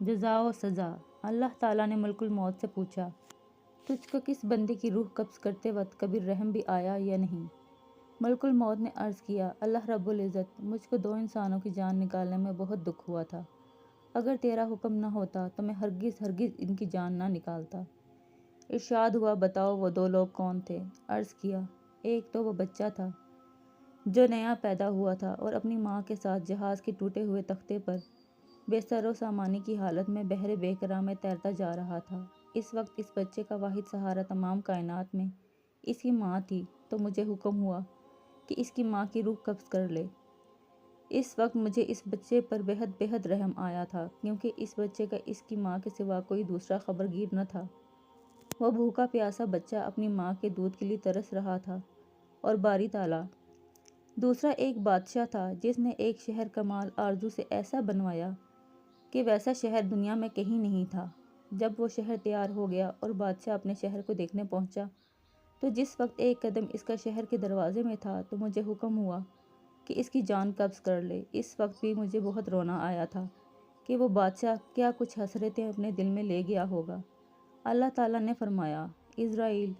جزا و سزا۔ اللہ تعالیٰ نے ملک الموت سے پوچھا، تجھ کو کس بندے کی روح قبض کرتے وقت کبھی رحم بھی آیا یا نہیں؟ ملک الموت نے عرض کیا، اللہ رب العزت، مجھ کو 2 انسانوں کی جان نکالنے میں بہت دکھ ہوا تھا۔ اگر تیرا حکم نہ ہوتا تو میں ہرگز ان کی جان نہ نکالتا۔ ارشاد ہوا، بتاؤ وہ 2 لوگ کون تھے؟ عرض کیا، ایک تو وہ بچہ تھا جو نیا پیدا ہوا تھا اور اپنی ماں کے ساتھ جہاز کے ٹوٹے ہوئے تختے پر بے سر و سامانی کی حالت میں بحر بیکراہ میں تیرتا جا رہا تھا۔ اس وقت اس بچے کا واحد سہارا تمام کائنات میں اس کی ماں تھی، تو مجھے حکم ہوا کہ اس کی ماں کی روح قبض کر لے۔ اس وقت مجھے اس بچے پر بہت رحم آیا تھا، کیونکہ اس بچے کا اس کی ماں کے سوا کوئی دوسرا خبرگیر نہ تھا۔ وہ بھوکا پیاسا بچہ اپنی ماں کے دودھ کے لیے ترس رہا تھا۔ اور باری تعالیٰ دوسرا ایک بادشاہ تھا جس نے ایک شہر کمال آرزو سے ایسا بنوایا کہ ویسا شہر دنیا میں کہیں نہیں تھا۔ جب وہ شہر تیار ہو گیا اور بادشاہ اپنے شہر کو دیکھنے پہنچا، تو جس وقت ایک قدم اس کا شہر کے دروازے میں تھا تو مجھے حکم ہوا کہ اس کی جان قبض کر لے۔ اس وقت بھی مجھے بہت رونا آیا تھا کہ وہ بادشاہ کیا کچھ حسرتیں اپنے دل میں لے گیا ہوگا۔ اللہ تعالیٰ نے فرمایا، عزرائیل،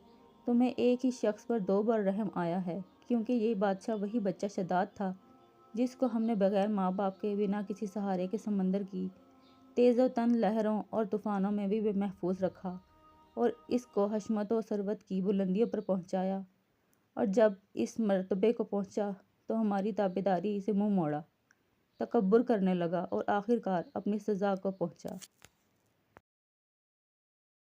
تمہیں ایک ہی شخص پر 2 بار رحم آیا ہے، کیونکہ یہ بادشاہ وہی بچہ شداد تھا جس کو ہم نے بغیر ماں باپ کے بنا کسی سہارے کے سمندر کی تیز و تند لہروں اور طوفانوں میں بھی محفوظ رکھا اور اس کو حشمت و ثروت کی بلندیوں پر پہنچایا، اور جب اس مرتبے کو پہنچا تو ہماری تابعداری سے منہ موڑا، تکبر کرنے لگا اور آخر کار اپنی سزا کو پہنچا۔